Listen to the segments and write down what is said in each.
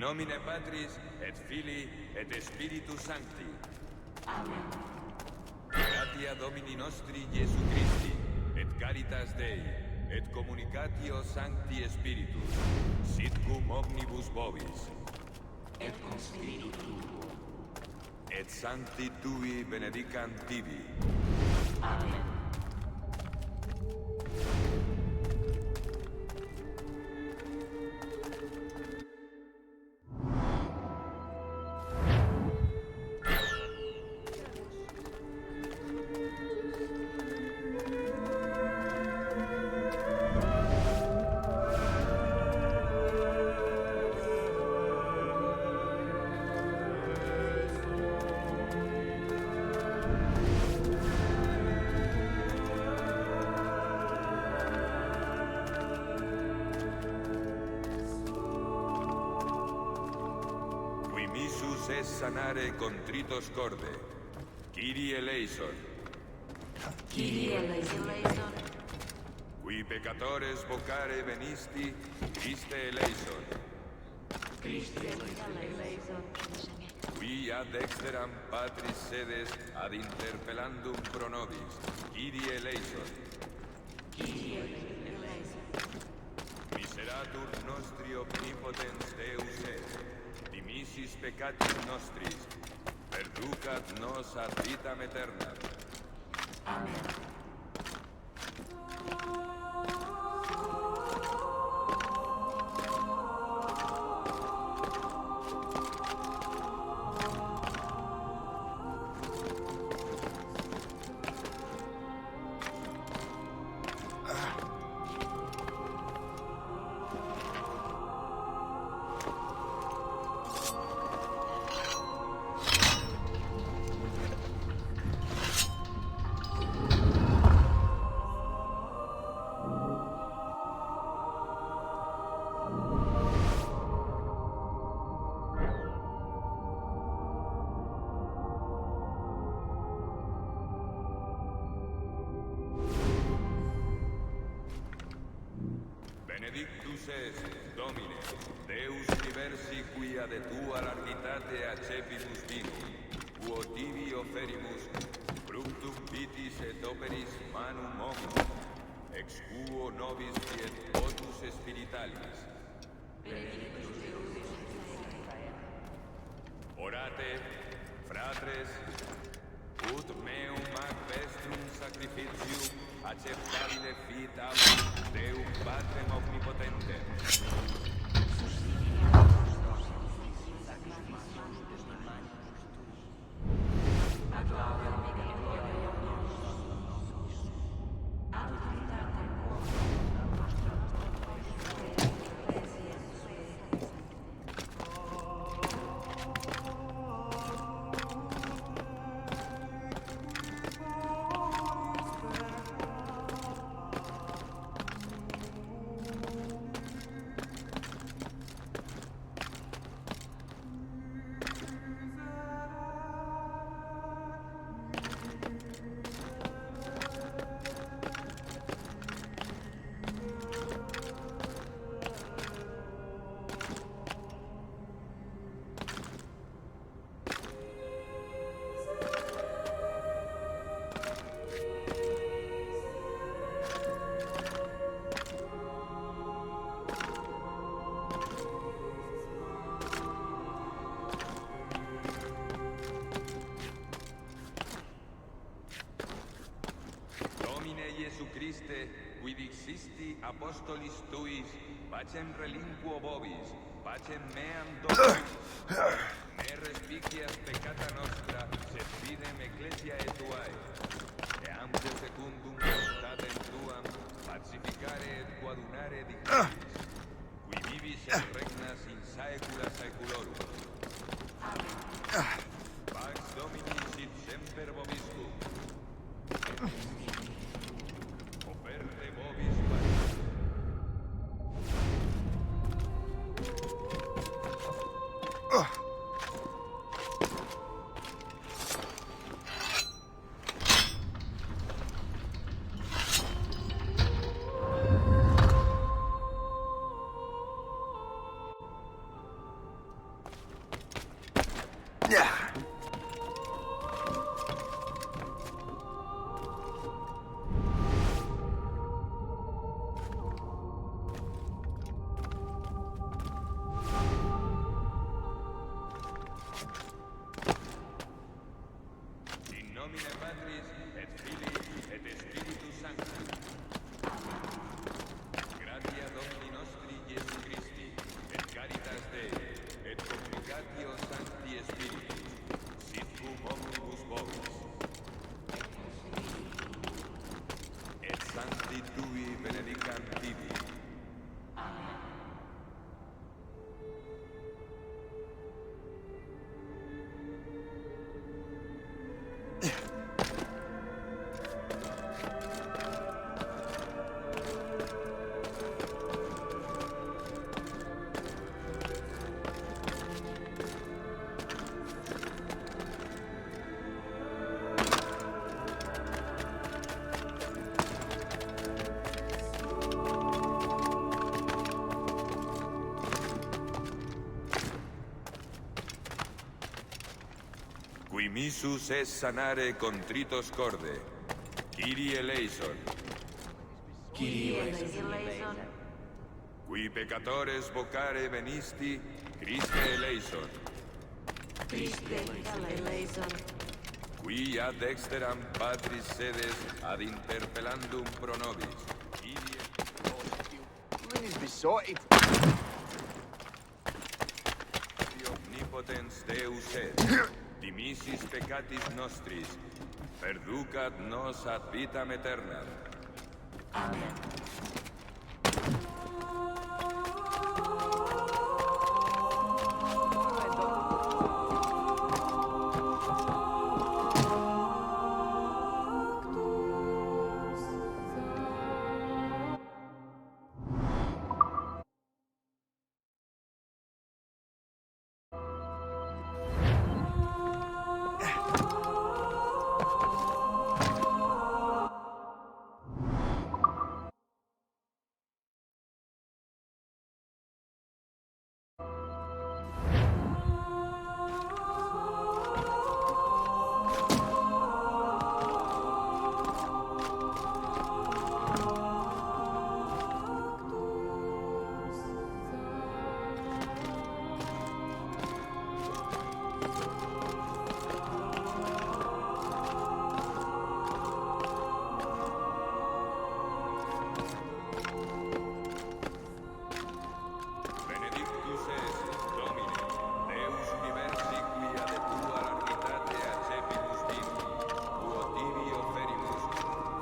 nomine Patris, et Filii, et Spiritus Sancti. Amen. Gratia Domini nostri Iesu Christi, et caritas Dei, et communicatio Sancti Spiritus, sit cum omnibus vobis, Et cum spiritu tuo. et sancti tui benedicant tibi. Amen. Missus es sanare contritos corde. Kyrie eleison. Kyrie eleison. Qui peccatores vocare venisti, Christe eleison. Christe eleison. Qui ad exteram Patris sedes ad interpellandum pro nobis, Kyrie eleison. Kyrie eleison. Miseratur nostri omnipotens Deus est, dimissis peccatis nostris, perducat nos ad vitam aeternam. Amen. Benedictus est, Domine, Deus universi quia de tua largitate accepibus vinum, quo tibi oferimus, fructum vitis et operis manum omni, ex quo nobis fiet votus spiritualis. Orate, fratres, ut meum ac vestrum sacrificium acceptabile fit ab Deum Patrem omnipotentem. Iesu Christe, qui dixisti apostolis tuis, pacem relinquo vobis, pacem meam Dominum. Ne respicias peccata nostra, sed fidem ecclesiae tuae. Eamque secundum voluntatem tuam, pacificare et coadunare dignitis, qui vivis et regnas in saecula saeculorum. Pax Domini sit semper vobiscum. Operte vobis pax. In nomine Patris et Filii et Spiritus Sancti. Gratia Domini nostri Iesu Christi, et caritas Dei, et communicatio Sancti Spiritus, sit cum omnibus vobis. Et Sancti Tui benedicam tibi. Qui missus es sanare contritos corde. Kyrie eleison. Kyrie eleison. Qui peccatores vocare venisti, Christe eleison. Christe eleison. Qui ad exteram Patris sedes ad interpellandum pro nobis. Kyrie When is besotted? omnipotens Deus et, dimissis peccatis nostris, perducat nos ad vitam aeternam. Amen. Benedictus est, Domine, Deus universi qui ad tua largitate accepibus vini, quo tibi offerimus,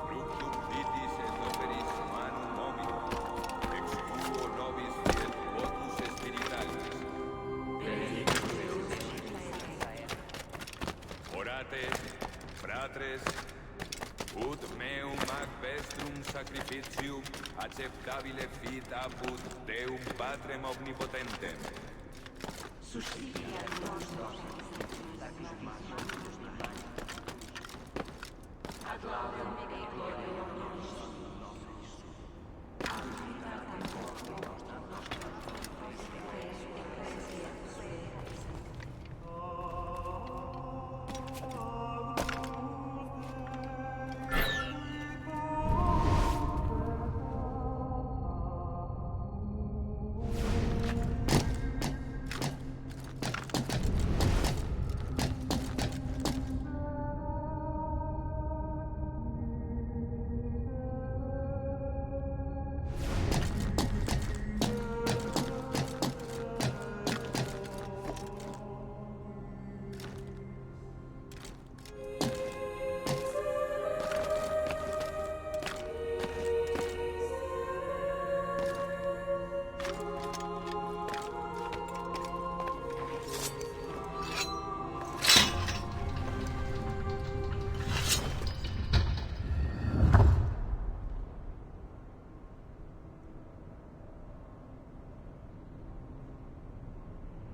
fructum vitis et operis manum hominum, ex quo nobis fiet votus spiritualis. Orate, fratres, ut meum ac vestrum sacrificium acceptabile fit apud Deum Patrem omnipotentem. Suscitia nos ad laudem Dei gloria nostra.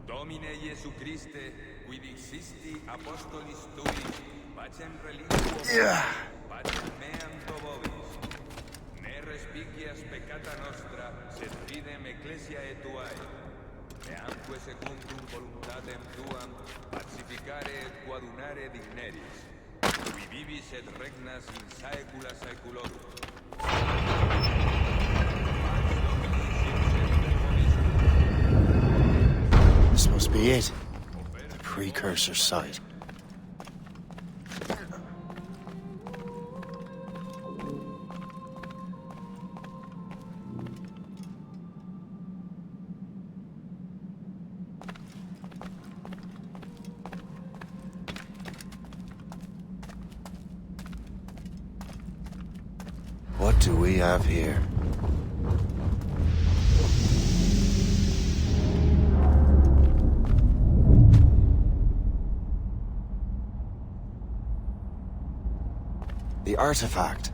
Domine Iesu Christe, qui dixisti apostolis tui, pacem reliquo, pacem meam to vobis. Ne respicias peccata nostra, sed fidem ecclesiae tuae. Neamque secundum voluntatem tuam pacificare et coadunare digneris, qui vivis et regnas in saecula saeculorum. This must be it. The precursor site. What do we have here? The artifact.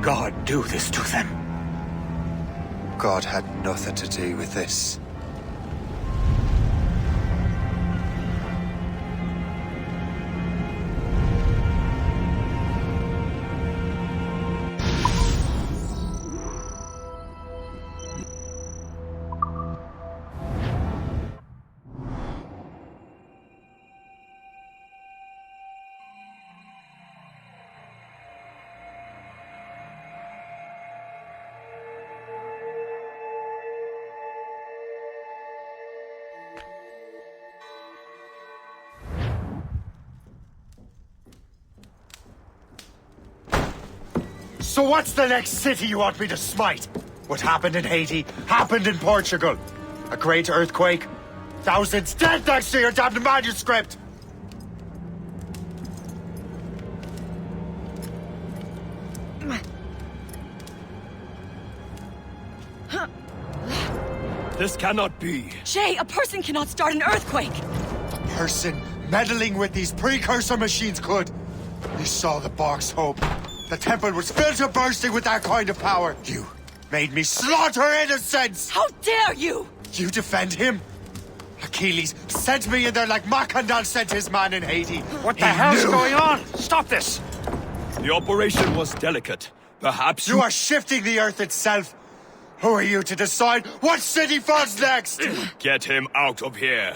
God do this to them? God had nothing to do with this. So what's the next city you want me to smite? What happened in Haiti happened in Portugal. A great earthquake. Thousands dead thanks to your damned manuscript! This cannot be. Shay, a person cannot start an earthquake! A person meddling with these precursor machines could. You saw the box, Hope. The temple was filled to bursting with that kind of power. You made me slaughter innocents! How dare you! You defend him? Achilles sent me in there like Macandal sent his man in Haiti. What the hell's going on? Stop this! The operation was delicate. Perhaps You are shifting the earth itself. Who are you to decide what city falls next? Get him out of here.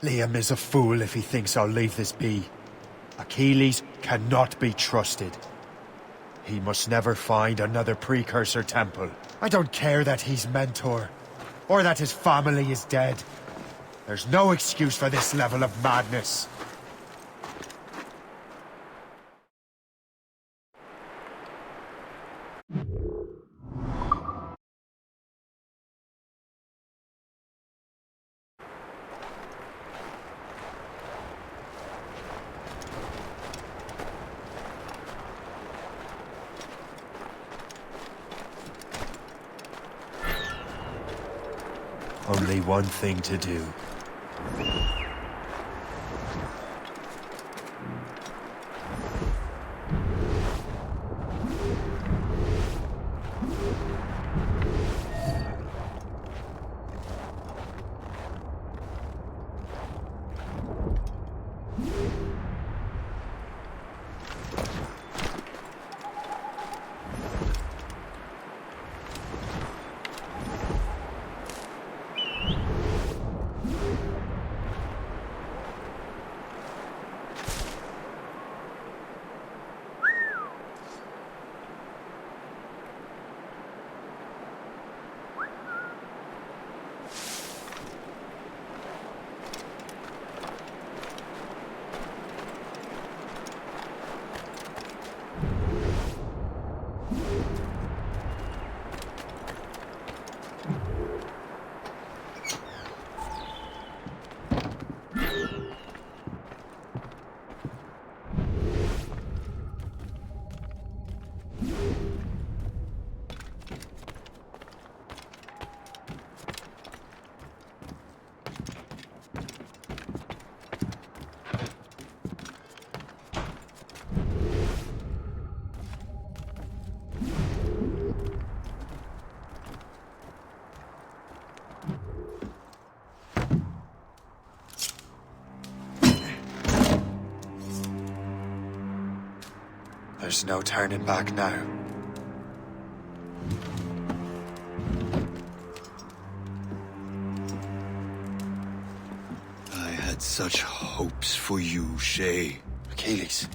Liam is a fool if he thinks I'll leave this be. Achilles cannot be trusted. He must never find another precursor temple. I don't care that he's mentor, or that his family is dead. There's no excuse for this level of madness. Only one thing to do. There's no turning back now. I had such hopes for you, Shay. Achilles,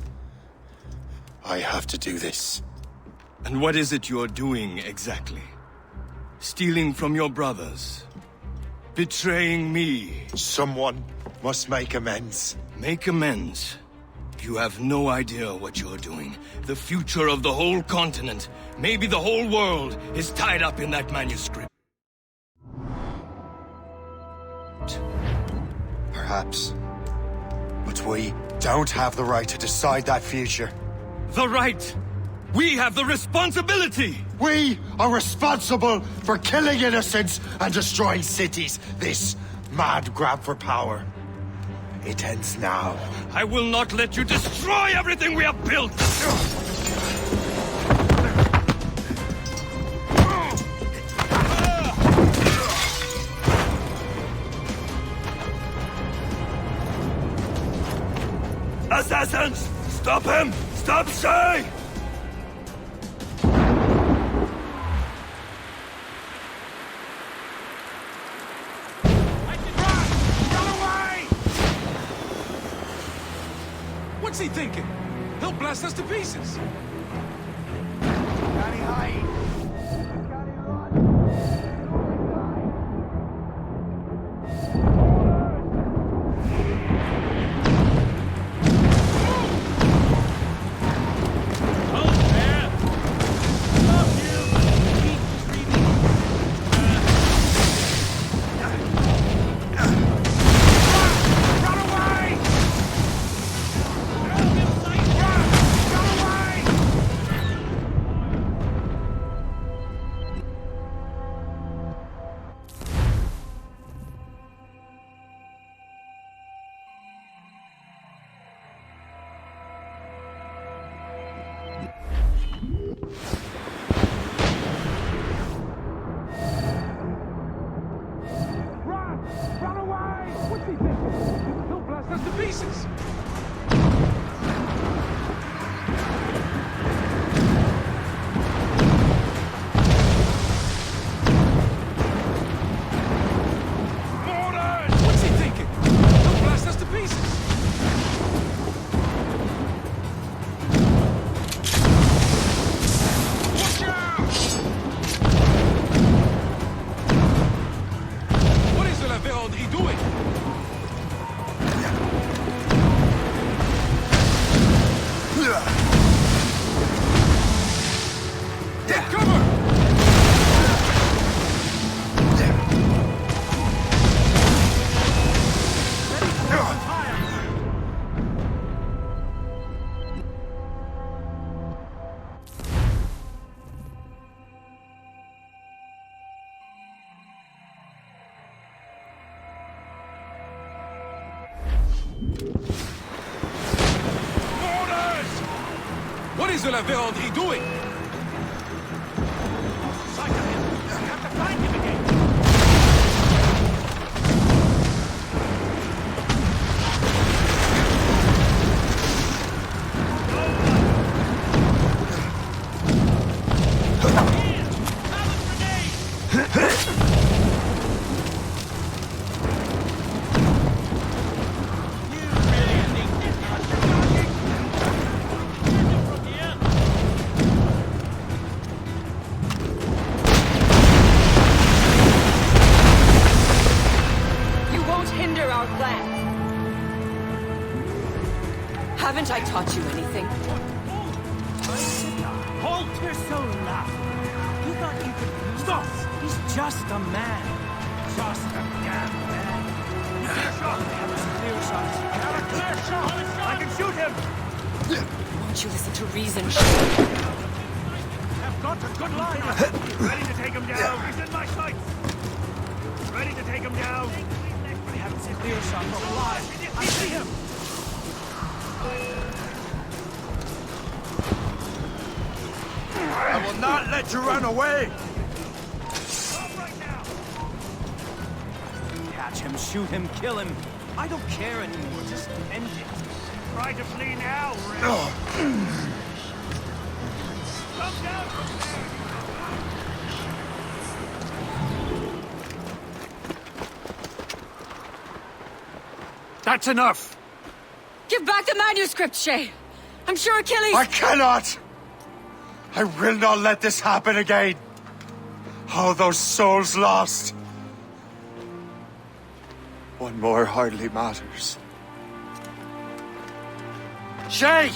I have to do this. And what is it you're doing exactly? Stealing from your brothers? Betraying me? Someone must make amends. Make amends? You have no idea what you're doing. The future of the whole continent, maybe the whole world, is tied up in that manuscript. Perhaps. But we don't have the right to decide that future. The right! We have the responsibility! We are responsible for killing innocents and destroying cities. This mad grab for power. It ends now. I will not let you destroy everything we have built! Assassins! Stop him! Stop Shay! What's he thinking? He'll blast us to pieces. Gotta hide. Run away! What's he thinking? He'll blast us to pieces. Mortars! What's he thinking? He'll blast us to pieces. Watch out! What is la viande doing? Take cover! What is la viande doing? Sight of him. We have to find him again. You won't hinder our plans. Haven't I taught you anything? Hold your so loud. You thought you could stop? He's just a man. Just a damn man. You can shot. I have a clear shot. I have a clear shot. I can shoot him. Won't you listen to reason, Shay? I've got a good line. Ready to take him down. He's in my sights. Ready to take him down. I have a clear shot for alive. I see him. I will not let you run away! Stop right now. Catch him, shoot him, kill him. I don't care anymore. Just end it. Try to flee now, Ray. Come down from there. That's enough! Give back the manuscript, Shay! I'm sure Achilles... I cannot! I will not let this happen again! All those souls lost! One more hardly matters. Shay!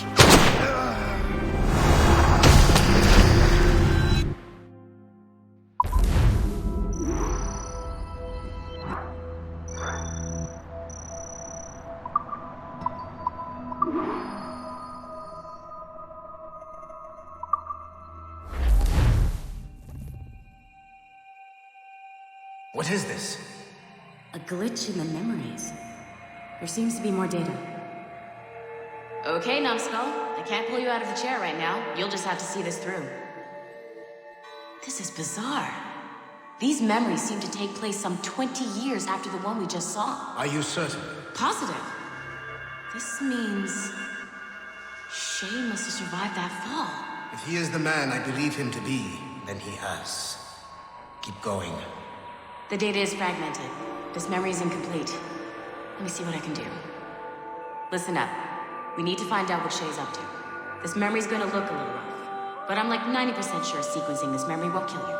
What is this? A glitch in the memories. There seems to be more data. Okay, Numbskull. I can't pull you out of the chair right now. You'll just have to see this through. This is bizarre. These memories seem to take place some 20 years after the one we just saw. Are you certain? Positive. This means... Shay must have survived that fall. If he is the man I believe him to be, then he has. Keep going. The data is fragmented. This memory is incomplete. Let me see what I can do. Listen up. We need to find out what Shay's up to. This memory's gonna look a little rough, but I'm like 90% sure sequencing this memory won't kill you.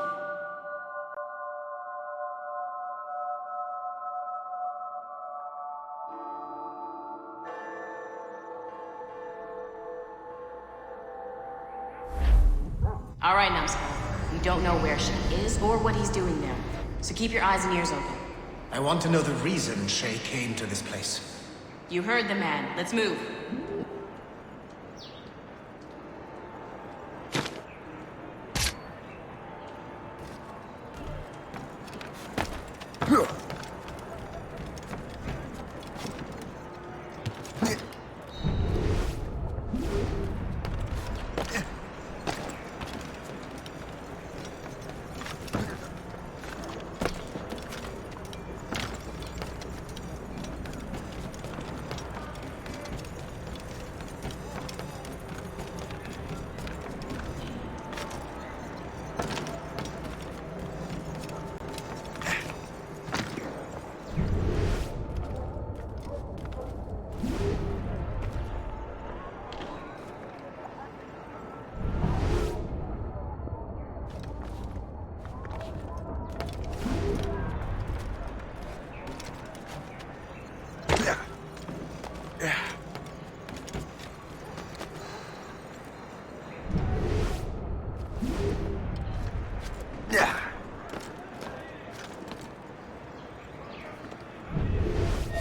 All right, Numbskull. We don't know where Shay is or what he's doing there, so keep your eyes and ears open. I want to know the reason Shay came to this place. You heard the man. Let's move.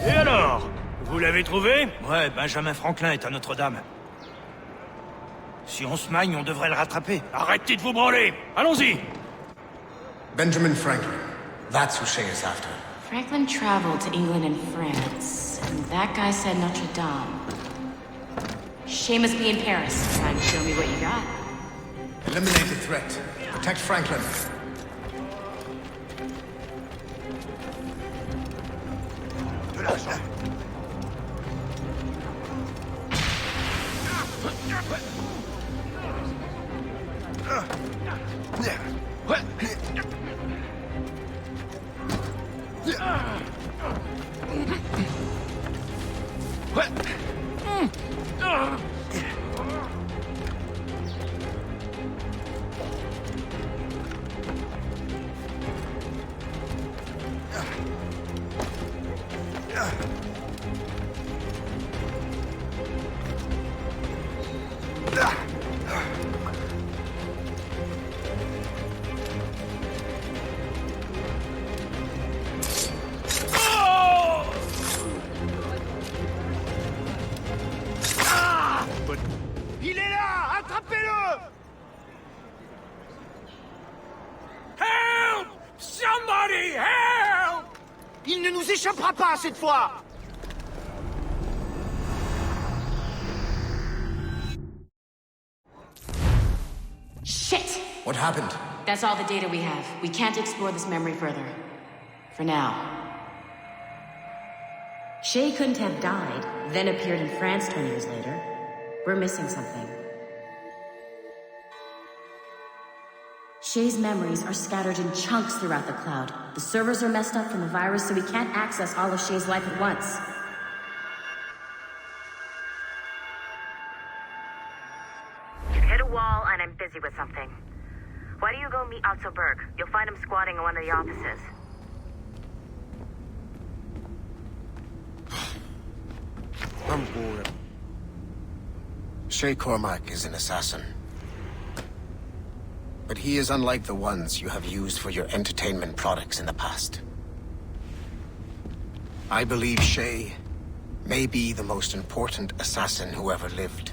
Et alors? Vous l'avez trouvé? Ouais, Benjamin Franklin est à Notre-Dame. Si on se magne, on devrait le rattraper. Arrêtez de vous branler! Allons-y! Benjamin Franklin. That's who Shay is after. Franklin traveled to England and France, and that guy said Notre Dame. Shay must be in Paris. Trying to show me what you got. Eliminate the threat. Protect Franklin. Il est là! Attrapez-le! Help! Somebody help! Il ne nous échappera pas cette fois! Shit! What happened? That's all the data we have. We can't explore this memory further. For now. Shay couldn't have died, then appeared in France 20 years later. We're missing something. Shay's memories are scattered in chunks throughout the cloud. The servers are messed up from the virus, so we can't access all of Shay's life at once. Hit a wall, and I'm busy with something. Why don't you go meet Otto Berg? You'll find him squatting in one of the offices. Shay Cormac is an assassin. But he is unlike the ones you have used for your entertainment products in the past. I believe Shay may be the most important assassin who ever lived.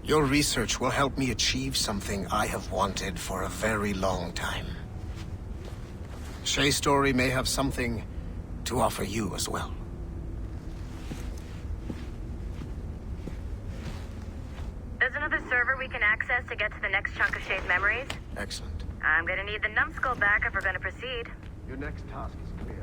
Your research will help me achieve something I have wanted for a very long time. Shay's story may have something to offer you as well. There's another server we can access to get to the next chunk of Shay's memories. Excellent. I'm gonna need the numbskull back if we're gonna proceed. Your next task is clear.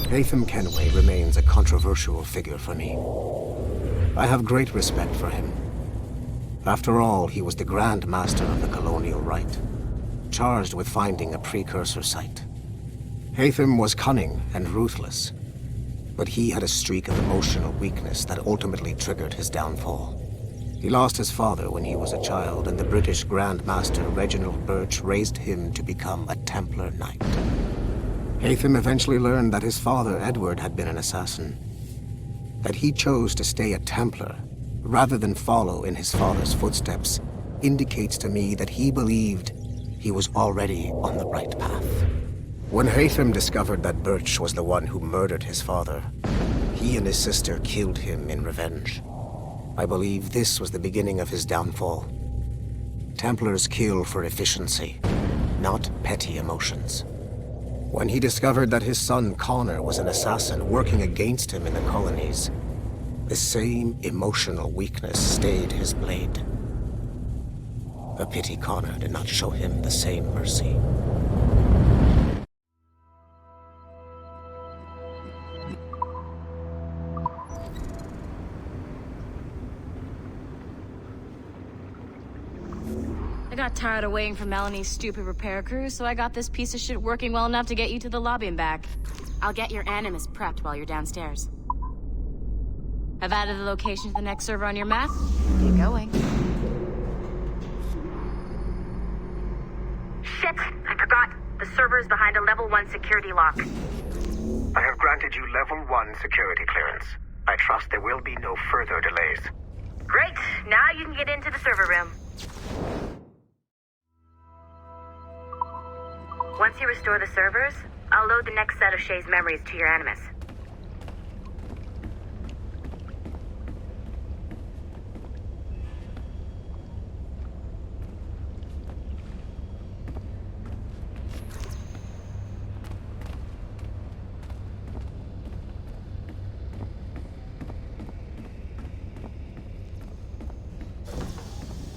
Haytham Kenway remains a controversial figure for me. I have great respect for him. After all, he was the Grand Master of the Colonial Rite, charged with finding a precursor site. Haytham was cunning and ruthless, but he had a streak of emotional weakness that ultimately triggered his downfall. He lost his father when he was a child, and the British Grand Master Reginald Birch raised him to become a Templar Knight. Haytham eventually learned that his father, Edward, had been an assassin. That he chose to stay a Templar, rather than follow in his father's footsteps, indicates to me that he believed he was already on the right path. When Haytham discovered that Birch was the one who murdered his father, he and his sister killed him in revenge. I believe this was the beginning of his downfall. Templars kill for efficiency, not petty emotions. When he discovered that his son Connor was an assassin working against him in the colonies, the same emotional weakness stayed his blade. A pity Connor did not show him the same mercy. I got tired of waiting for Melanie's stupid repair crew, so I got this piece of shit working well enough to get you to the lobby and back. I'll get your Animus prepped while you're downstairs. I've added the location to the next server on your map. Get going. Shit! I forgot. The server is behind a level 1 security lock. I have granted you level 1 security clearance. I trust there will be no further delays. Great! Now you can get into the server room. Once you restore the servers, I'll load the next set of Shay's memories to your Animus.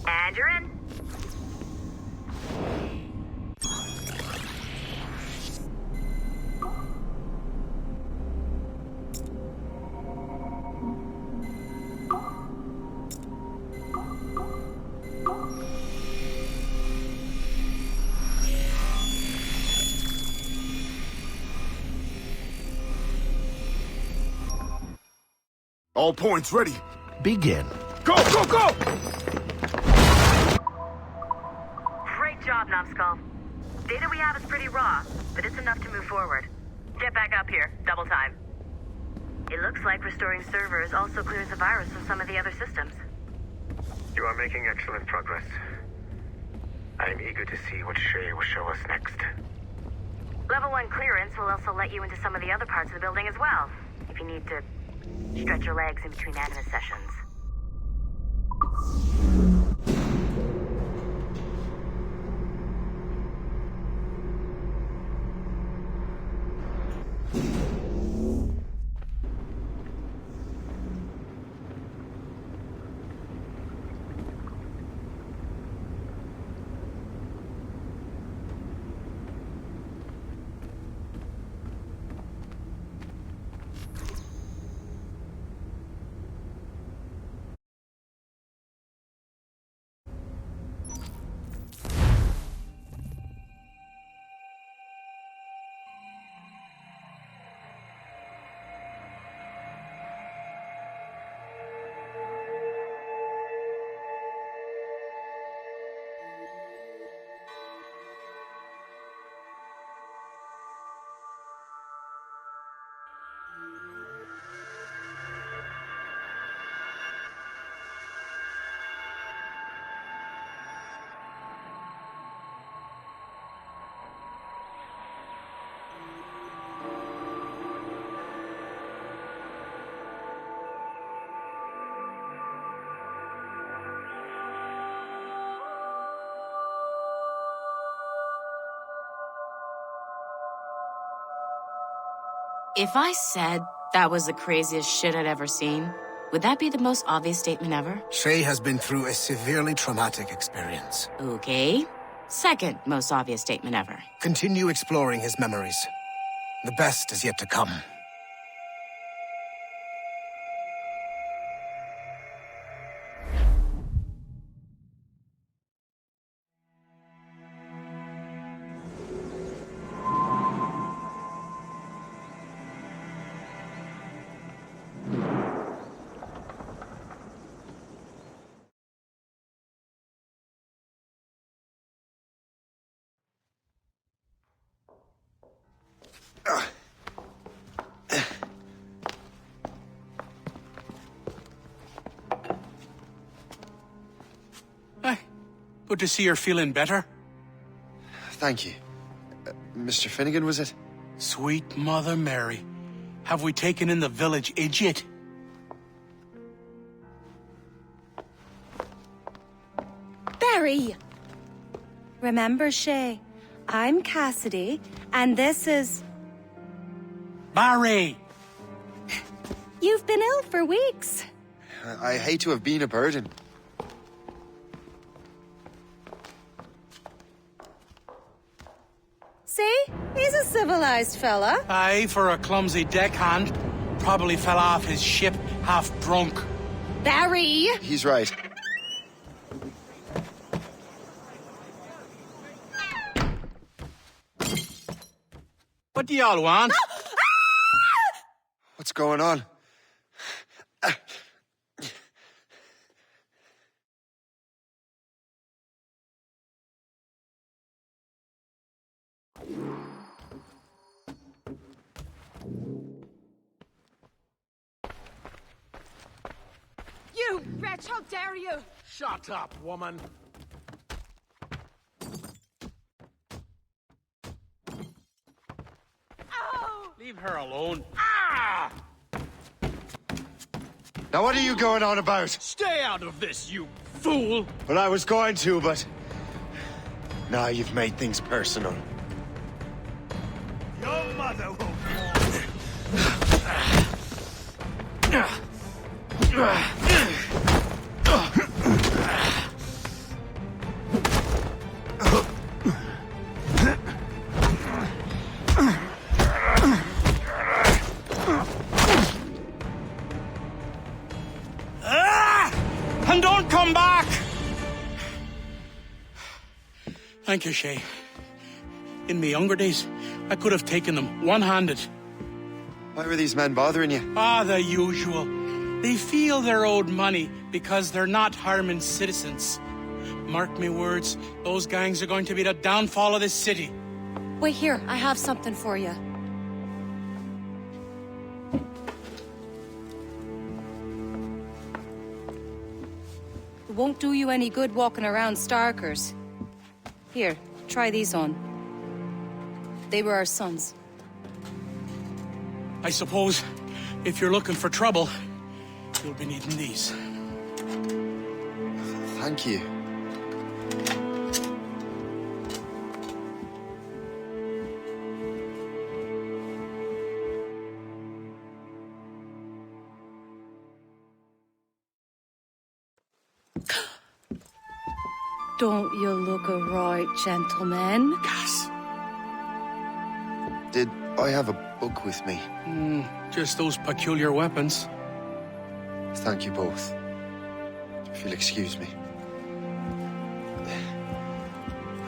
And you're in. All points ready. Begin. Go, go, go! Great job, Numbskull. Data we have is pretty raw, but it's enough to move forward. Get back up here. Double time. It looks like restoring servers also clears the virus from some of the other systems. You are making excellent progress. I am eager to see what Shay will show us next. Level 1 clearance will also let you into some of the other parts of the building as well, if you need to stretch your legs in between Animus sessions. If I said that was the craziest shit I'd ever seen, would that be the most obvious statement ever? Shay has been through a severely traumatic experience. Okay. Second most obvious statement ever. Continue exploring his memories. The best is yet to come. Good to see you're feeling better. Thank you. Mr. Finnegan, was it? Sweet Mother Mary. Have we taken in the village idiot? Barry! Remember, Shay, I'm Cassidy, and this is... Barry! You've been ill for weeks. I hate to have been a burden. See? He's a civilized fella. Aye, for a clumsy deckhand. Probably fell off his ship half drunk. Barry! He's right. What do y'all want? What's going on? You wretch, how dare you! Shut up, woman. Ow! Leave her alone. Ah! Now what are you going on about? Stay out of this, you fool! Well, I was going to, but... Now you've made things personal. Your mother will And don't come back! Thank you, Shay. In my younger days, I could have taken them one-handed. Why were these men bothering you? Ah, the usual. They feel they're owed money because they're not harming citizens. Mark me words, those gangs are going to be the downfall of this city. Wait here, I have something for you. It won't do you any good walking around Starkers. Here, try these on. They were our sons. I suppose, if you're looking for trouble, you'll be needing these. Thank you. Don't you look a right gentleman? Gas. Did I have a book with me? Just those peculiar weapons. Thank you both. If you'll excuse me.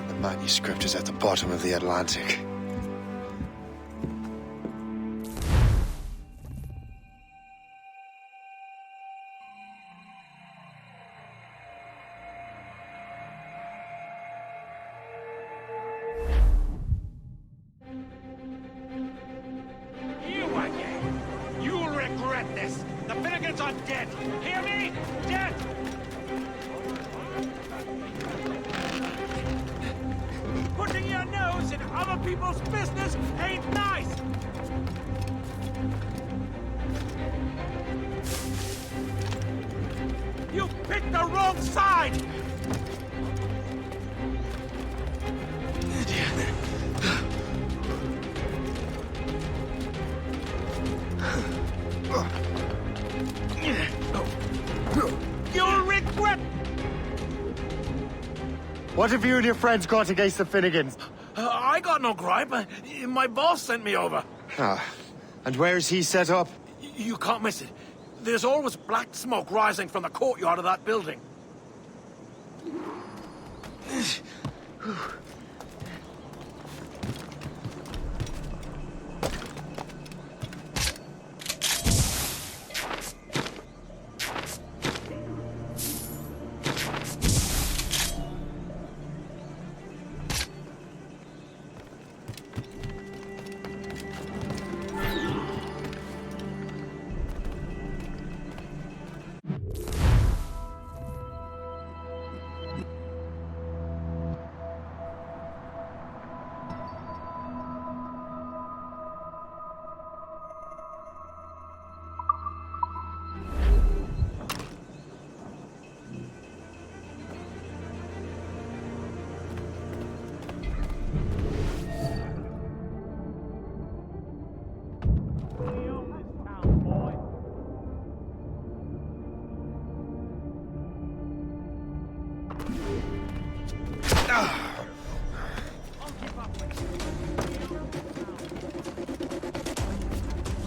The manuscript is at the bottom of the Atlantic. You again! You'll regret this! The Finnegans are dead! Hear me? Dead! Putting your nose in other people's business ain't nice! You picked the wrong side! What have you and your friends got against the Finnegans? I got no gripe. My boss sent me over. Ah, and where's he set up? You can't miss it. There's always black smoke rising from the courtyard of that building.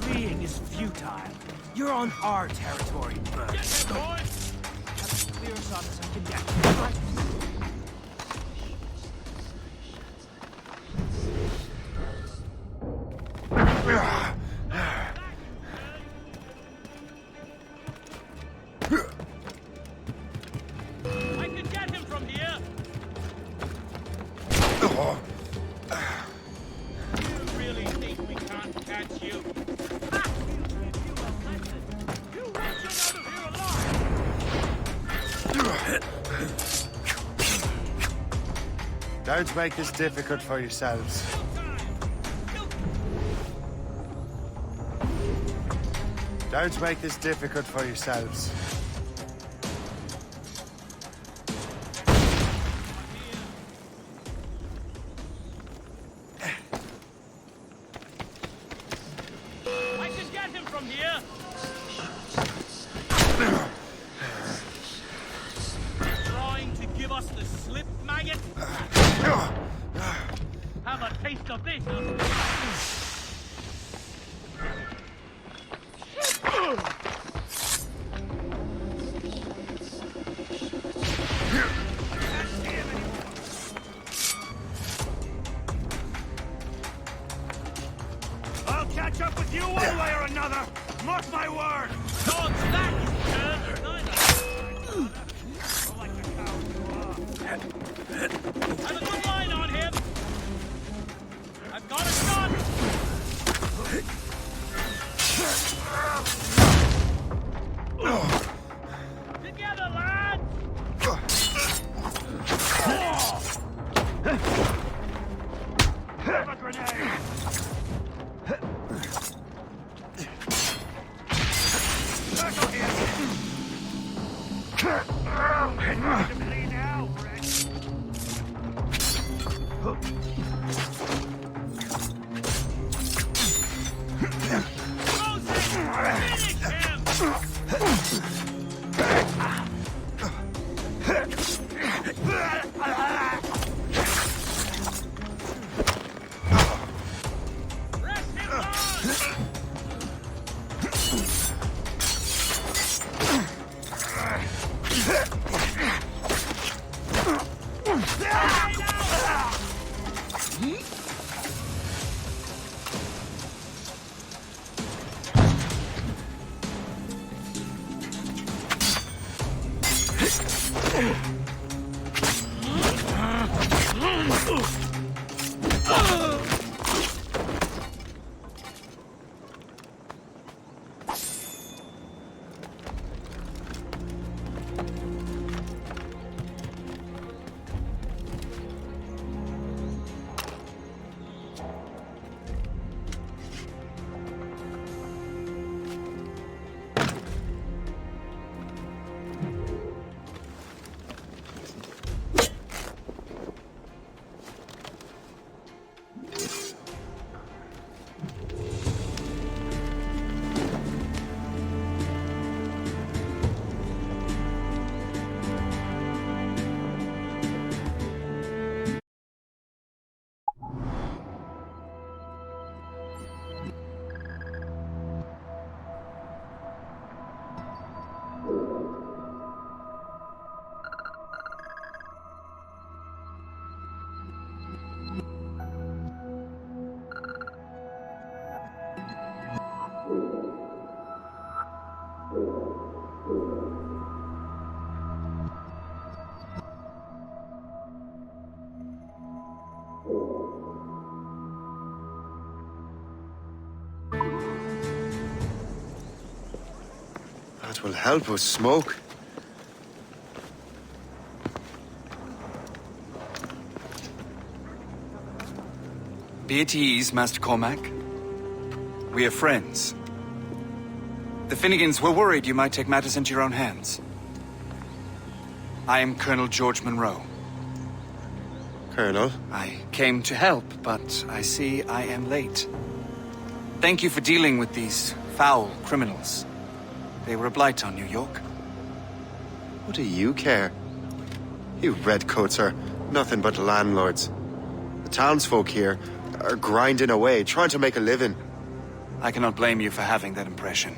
Fleeing is futile. You're on our territory, bird. Have as clear a shot as I can get. I can get him from here. You really think we can't catch you? Don't make this difficult for yourselves. Don't make this difficult for yourselves. I can get him from here. Trying to give us the slip, maggot? Have a taste of this. I'll catch up with you one way or another. Mark my word. Dodge that, you turd. Have a good line on him. I've got a gun. Together, lads. Have a grenade. Circle here. Ready to bleed now, Rex. That will help with smoke. Be at ease, Master Cormac. We are friends. The Finnegans were worried you might take matters into your own hands. I am Colonel George Monroe. Colonel? I came to help, but I see I am late. Thank you for dealing with these foul criminals. They were a blight on New York. What do you care? You redcoats are nothing but landlords. The townsfolk here are grinding away, trying to make a living. I cannot blame you for having that impression.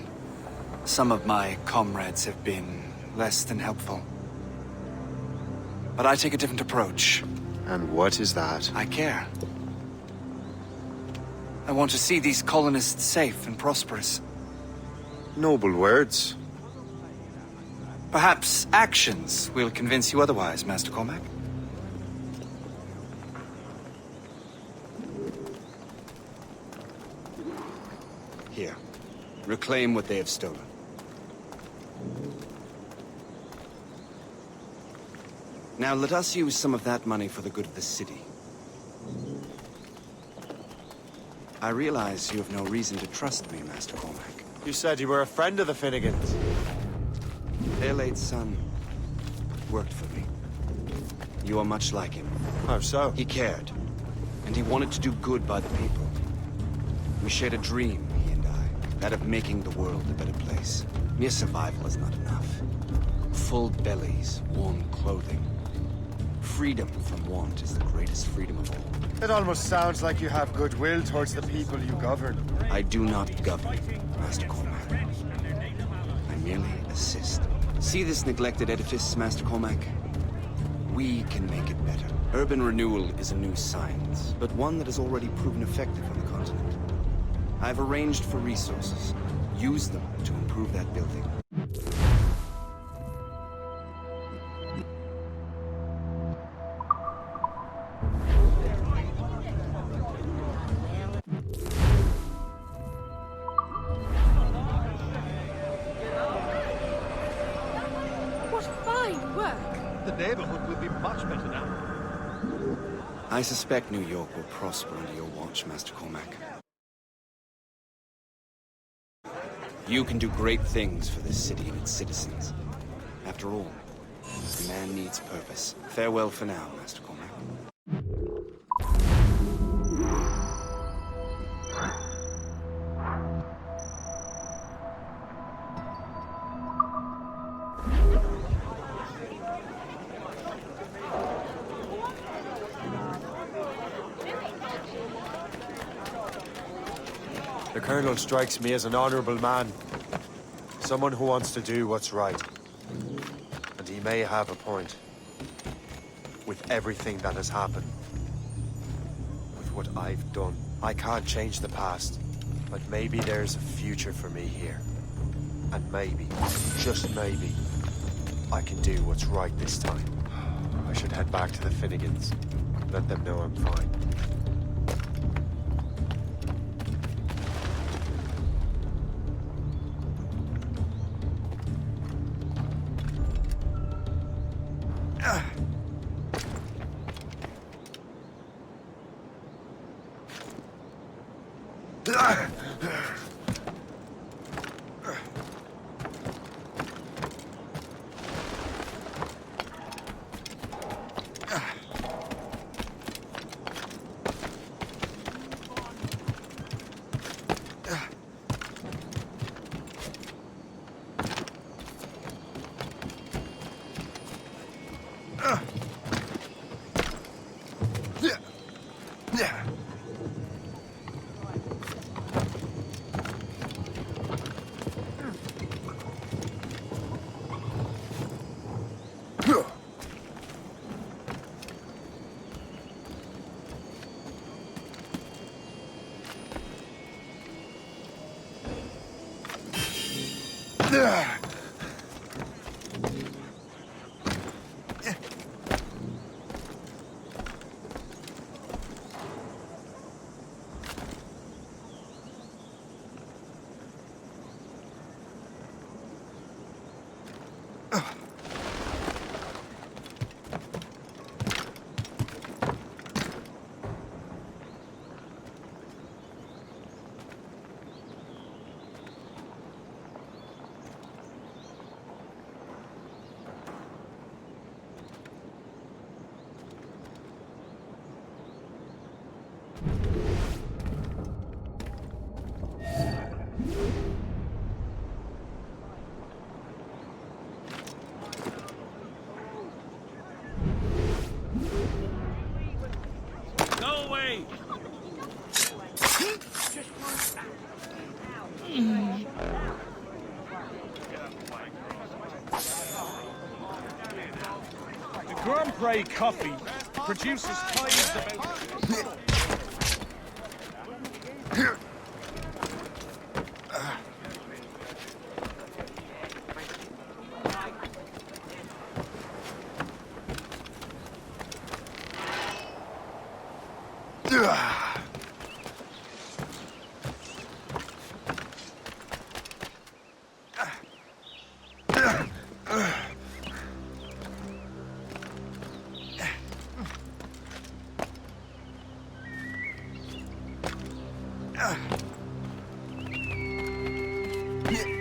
Some of my comrades have been less than helpful. But I take a different approach. And what is that? I care. I want to see these colonists safe and prosperous. Noble words. Perhaps actions will convince you otherwise, Master Cormac. Here. Reclaim what they have stolen. Now let us use some of that money for the good of the city. I realize you have no reason to trust me, Master Cormac. You said you were a friend of the Finnegans. Their late son worked for me. You are much like him. How so? He cared, and he wanted to do good by the people. We shared a dream, he and I, that of making the world a better place. Mere survival is not enough. Full bellies, warm clothing. Freedom from want is the greatest freedom of all. It almost sounds like you have goodwill towards the people you govern. I do not govern, Master Cormac. I merely assist. See this neglected edifice, Master Cormac? We can make it better. Urban renewal is a new science, but one that has already proven effective on the continent. I've arranged for resources. Use them to improve that building. I suspect New York will prosper under your watch, Master Cormac. You can do great things for this city and its citizens. After all, man needs purpose. Farewell for now, Master Cormac. The Colonel strikes me as an honorable man. Someone who wants to do what's right. And he may have a point. With everything that has happened. With what I've done. I can't change the past. But maybe there's a future for me here. And maybe, just maybe, I can do what's right this time. I should head back to the Finnegans. Let them know I'm fine. Shay! The Grand Prix coffee produces claims about... Yeah.